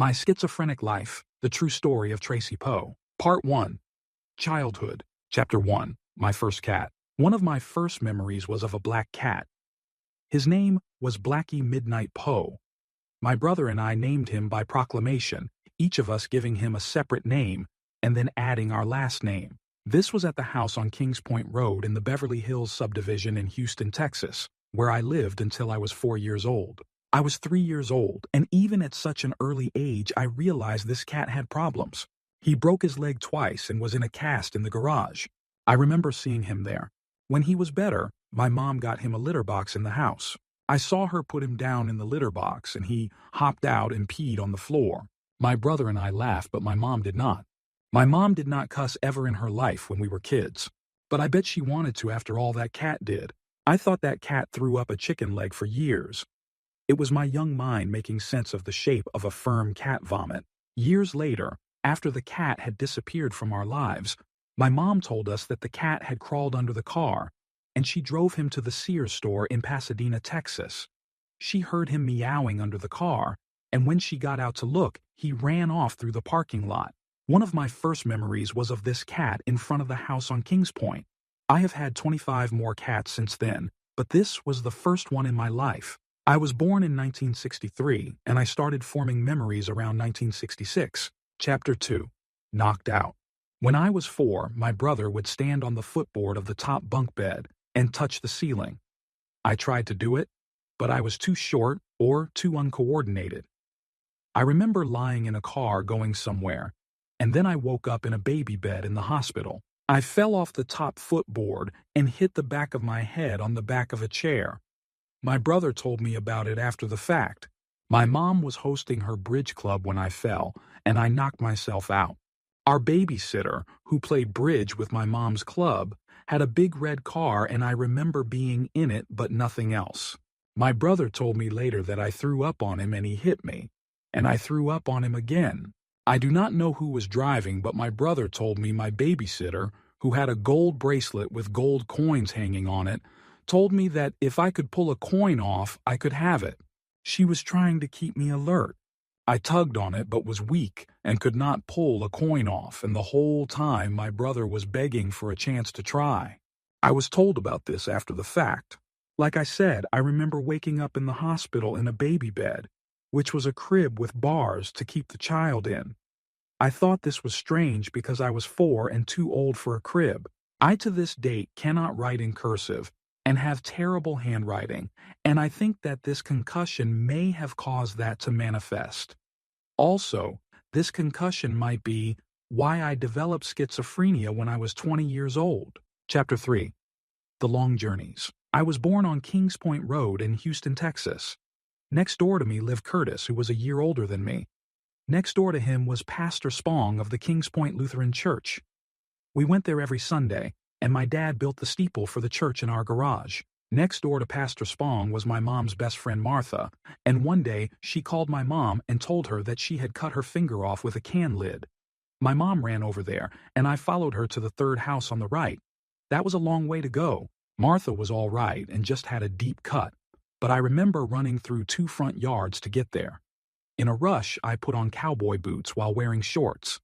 My Schizophrenic Life, The True Story of Tracy Poe. Part 1. Childhood. Chapter 1. My First Cat. One of my first memories was of a black cat. His name was Blackie Midnight Poe. My brother and I named him by proclamation, each of us giving him a separate name and then adding our last name. This was at the house on Kings Point Road in the Beverly Hills subdivision in Houston, Texas, where I lived until I was 4 years old. I was 3 years old, and even at such an early age, I realized this cat had problems. He broke his leg twice and was in a cast in the garage. I remember seeing him there. When he was better, my mom got him a litter box in the house. I saw her put him down in the litter box, and he hopped out and peed on the floor. My brother and I laughed, but my mom did not. My mom did not cuss ever in her life when we were kids, but I bet she wanted to after all that cat did. I thought that cat threw up a chicken leg for years. It was my young mind making sense of the shape of a firm cat vomit. Years later, after the cat had disappeared from our lives, my mom told us that the cat had crawled under the car, and she drove him to the Sears store in Pasadena, Texas. She heard him meowing under the car, and when she got out to look, he ran off through the parking lot. One of my first memories was of this cat in front of the house on Kings Point. I have had 25 more cats since then, but this was the first one in my life. I was born in 1963, and I started forming memories around 1966. Chapter 2. Knocked Out. When I was 4, my brother would stand on the footboard of the top bunk bed and touch the ceiling. I tried to do it, but I was too short or too uncoordinated. I remember lying in a car going somewhere, and then I woke up in a baby bed in the hospital. I fell off the top footboard and hit the back of my head on the back of a chair. My brother told me about it after the fact. My mom was hosting her bridge club when I fell, and I knocked myself out. Our babysitter, who played bridge with my mom's club, had a big red car, and I remember being in it but nothing else. My brother told me later that I threw up on him and he hit me, and I threw up on him again. I do not know who was driving, but my brother told me my babysitter, who had a gold bracelet with gold coins hanging on it, told me that if I could pull a coin off, I could have it. She was trying to keep me alert. I tugged on it but was weak and could not pull a coin off, and the whole time my brother was begging for a chance to try. I was told about this after the fact. Like I said, I remember waking up in the hospital in a baby bed, which was a crib with bars to keep the child in. I thought this was strange because I was 4 and too old for a crib. I to this date cannot write in cursive and have terrible handwriting, and I think that this concussion may have caused that to manifest. Also, this concussion might be why I developed schizophrenia when I was 20 years old. Chapter 3. The Long Journeys. I was born on Kings Point Road in Houston, Texas. Next door to me lived Curtis, who was a year older than me. Next door to him was Pastor Spong of the Kings Point Lutheran Church. We went there every Sunday, and my dad built the steeple for the church in our garage. Next door to Pastor Spong was my mom's best friend Martha, and one day she called my mom and told her that she had cut her finger off with a can lid. My mom ran over there, and I followed her to the third house on the right. That was a long way to go. Martha was all right and just had a deep cut, but I remember running through 2 front yards to get there. In a rush, I put on cowboy boots while wearing shorts.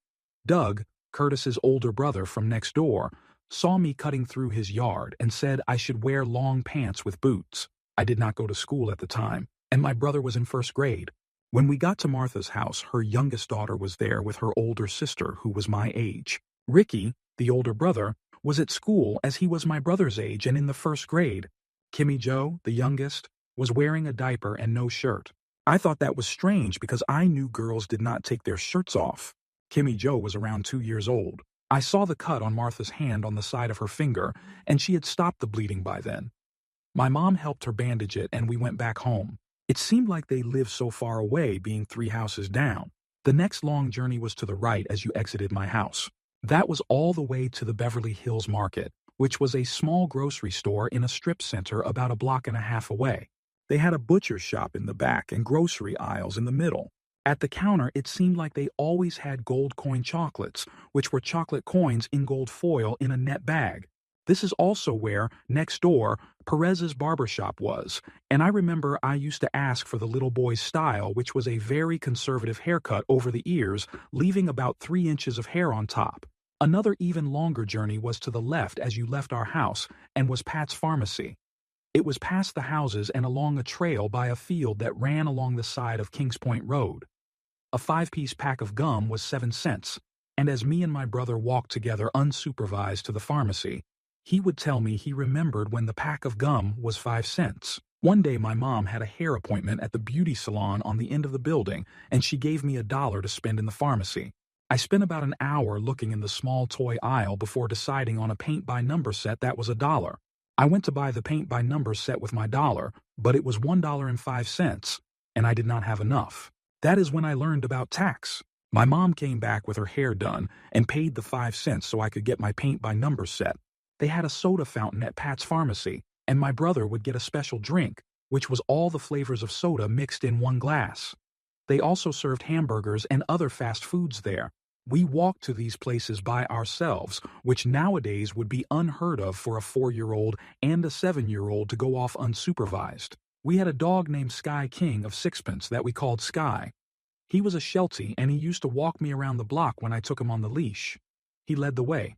Doug, Curtis's older brother from next door, saw me cutting through his yard and said I should wear long pants with boots. I did not go to school at the time, and my brother was in 1st grade. When we got to Martha's house, her youngest daughter was there with her older sister, who was my age. Ricky, the older brother, was at school as he was my brother's age and in the 1st grade. Kimmy Jo, the youngest, was wearing a diaper and no shirt. I thought that was strange because I knew girls did not take their shirts off. Kimmy Jo was around 2 years old. I saw the cut on Martha's hand on the side of her finger, and she had stopped the bleeding by then. My mom helped her bandage it, and we went back home. It seemed like they lived so far away, being 3 houses down. The next long journey was to the right as you exited my house. That was all the way to the Beverly Hills Market, which was a small grocery store in a strip center about a block and a half away. They had a butcher's shop in the back and grocery aisles in the middle. At the counter, it seemed like they always had gold coin chocolates, which were chocolate coins in gold foil in a net bag. This is also where, next door, Perez's barbershop was, and I remember I used to ask for the little boy's style, which was a very conservative haircut over the ears, leaving about 3 inches of hair on top. Another even longer journey was to the left as you left our house, and was Pat's Pharmacy. It was past the houses and along a trail by a field that ran along the side of Kings Point Road. A 5-piece pack of gum was 7 cents, and as me and my brother walked together unsupervised to the pharmacy, he would tell me he remembered when the pack of gum was 5 cents. One day my mom had a hair appointment at the beauty salon on the end of the building, and she gave me $1 to spend in the pharmacy. I spent about an hour looking in the small toy aisle before deciding on a paint-by-number set that was $1. I went to buy the paint-by-number set with my dollar, but it was $1.05, and I did not have enough. That is when I learned about tax. My mom came back with her hair done and paid the 5 cents so I could get my paint-by-number set. They had a soda fountain at Pat's Pharmacy, and my brother would get a special drink, which was all the flavors of soda mixed in one glass. They also served hamburgers and other fast foods there. We walked to these places by ourselves, which nowadays would be unheard of for a 4-year-old and a 7-year-old to go off unsupervised. We had a dog named Sky King of Sixpence that we called Sky. He was a Sheltie, and he used to walk me around the block when I took him on the leash. He led the way.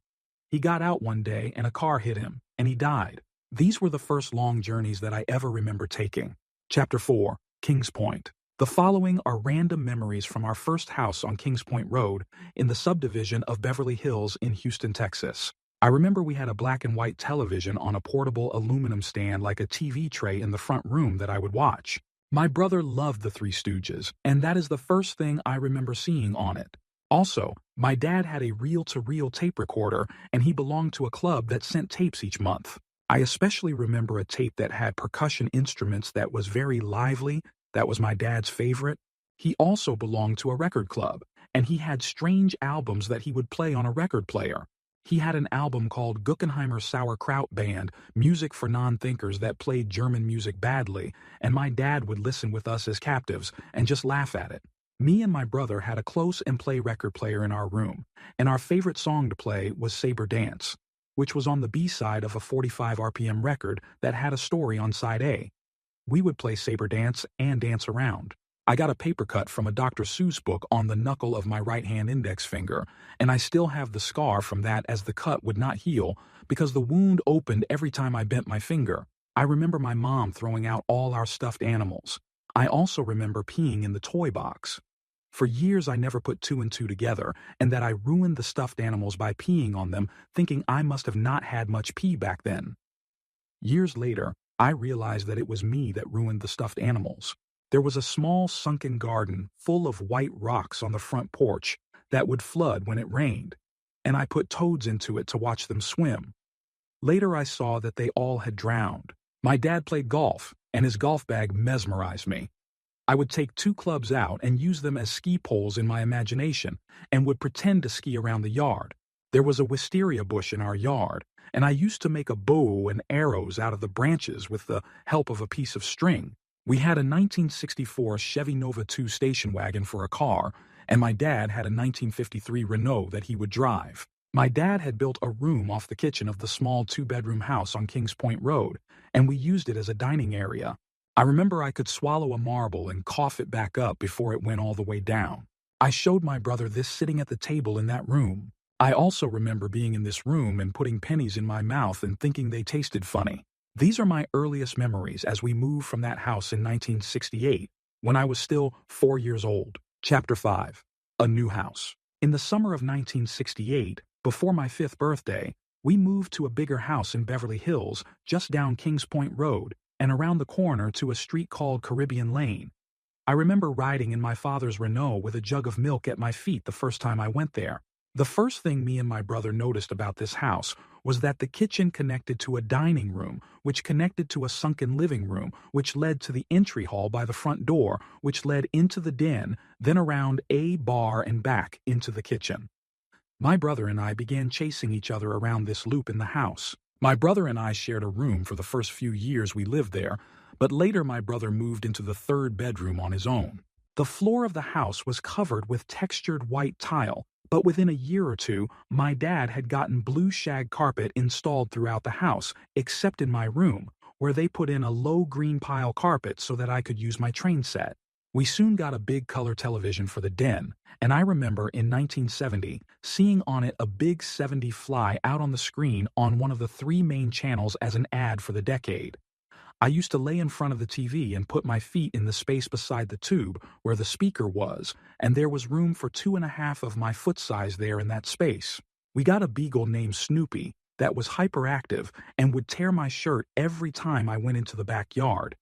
He got out one day and a car hit him, and he died. These were the first long journeys that I ever remember taking. Chapter 4, Kings Point. The following are random memories from our first house on Kings Point Road in the subdivision of Beverly Hills in Houston, Texas. I remember we had a black and white television on a portable aluminum stand like a TV tray in the front room that I would watch. My brother loved the Three Stooges, and that is the first thing I remember seeing on it. Also, my dad had a reel-to-reel tape recorder, and he belonged to a club that sent tapes each month. I especially remember a tape that had percussion instruments that was very lively. That was my dad's favorite. He also belonged to a record club, and he had strange albums that he would play on a record player. He had an album called Guggenheimer Sauerkraut Band, Music for Non-Thinkers, that played German music badly, and my dad would listen with us as captives and just laugh at it. Me and my brother had a close and play record player in our room, and our favorite song to play was Saber Dance, which was on the B-side of a 45 RPM record that had a story on side A. We would play Saber Dance and dance around. I got a paper cut from a Dr. Seuss book on the knuckle of my right-hand index finger, and I still have the scar from that as the cut would not heal because the wound opened every time I bent my finger. I remember my mom throwing out all our stuffed animals. I also remember peeing in the toy box. For years I never put 2 and 2 together, and that I ruined the stuffed animals by peeing on them, thinking I must have not had much pee back then. Years later, I realized that it was me that ruined the stuffed animals. There was a small sunken garden full of white rocks on the front porch that would flood when it rained, and I put toads into it to watch them swim. Later I saw that they all had drowned. My dad played golf, and his golf bag mesmerized me. I would take 2 clubs out and use them as ski poles in my imagination and would pretend to ski around the yard. There was a wisteria bush in our yard, and I used to make a bow and arrows out of the branches with the help of a piece of string. We had a 1964 Chevy Nova 2 station wagon for a car, and my dad had a 1953 Renault that he would drive. My dad had built a room off the kitchen of the small 2-bedroom house on Kings Point Road, and we used it as a dining area. I remember I could swallow a marble and cough it back up before it went all the way down. I showed my brother this sitting at the table in that room. I also remember being in this room and putting pennies in my mouth and thinking they tasted funny. These are my earliest memories as we moved from that house in 1968, when I was still 4 years old. Chapter 5. A New House. In the summer of 1968, before my 5th birthday, we moved to a bigger house in Beverly Hills, just down Kings Point Road, and around the corner to a street called Caribbean Lane. I remember riding in my father's Renault with a jug of milk at my feet the first time I went there. The first thing me and my brother noticed about this house was that the kitchen connected to a dining room, which connected to a sunken living room, which led to the entry hall by the front door, which led into the den, then around a bar and back into the kitchen. My brother and I began chasing each other around this loop in the house. My brother and I shared a room for the first few years we lived there, but later my brother moved into the 3rd bedroom on his own. The floor of the house was covered with textured white tile, But within a year or two, my dad had gotten blue shag carpet installed throughout the house, except in my room, where they put in a low green pile carpet so that I could use my train set. We soon got a big color television for the den, and I remember in 1970 seeing on it a big 70 fly out on the screen on one of the three main channels as an ad for the decade. I used to lay in front of the TV and put my feet in the space beside the tube where the speaker was, and there was room for 2.5 of my foot size there in that space. We got a beagle named Snoopy that was hyperactive and would tear my shirt every time I went into the backyard.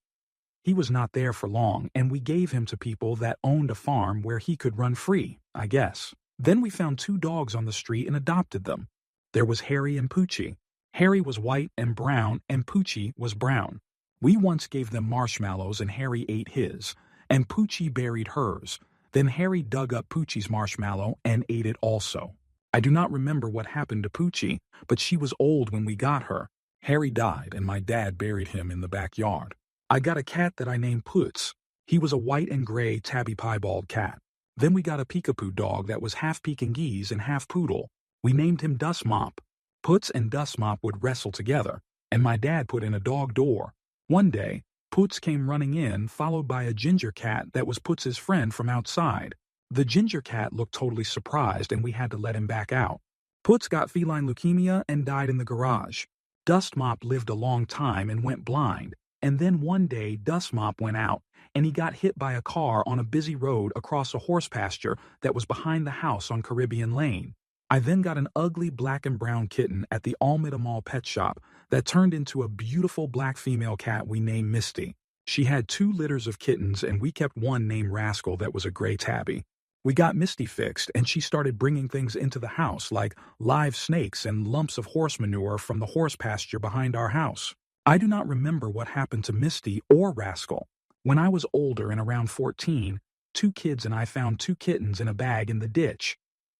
He was not there for long, and we gave him to people that owned a farm where he could run free, I guess. Then we found 2 dogs on the street and adopted them. There was Harry and Poochie. Harry was white and brown, and Poochie was brown. We once gave them marshmallows and Harry ate his, and Poochie buried hers. Then Harry dug up Poochie's marshmallow and ate it also. I do not remember what happened to Poochie, but she was old when we got her. Harry died and my dad buried him in the backyard. I got a cat that I named Poots. He was a white and gray tabby piebald cat. Then we got a peekapoo dog that was half Pekingese and half poodle. We named him Dust Mop. Poots and Dust Mop would wrestle together, and my dad put in a dog door. One day, Poots came running in, followed by a ginger cat that was Poots's friend from outside. The ginger cat looked totally surprised and we had to let him back out. Poots got feline leukemia and died in the garage. Dust Mop lived a long time and went blind, and then one day Dust Mop went out and he got hit by a car on a busy road across a horse pasture that was behind the house on Caribbean Lane. I then got an ugly black and brown kitten at the Almeda Mall pet shop that turned into a beautiful black female cat we named Misty. She had 2 litters of kittens and we kept one named Rascal that was a gray tabby. We got Misty fixed and she started bringing things into the house like live snakes and lumps of horse manure from the horse pasture behind our house. I do not remember what happened to Misty or Rascal. When I was older and around 14, 2 kids and I found 2 kittens in a bag in the ditch,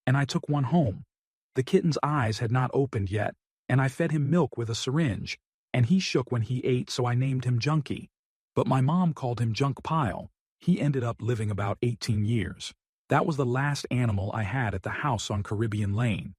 and I took one home. The kitten's eyes had not opened yet, and I fed him milk with a syringe, and he shook when he ate, so I named him Junkie. But my mom called him Junk Pile. He ended up living about 18 years. That was the last animal I had at the house on Caribbean Lane.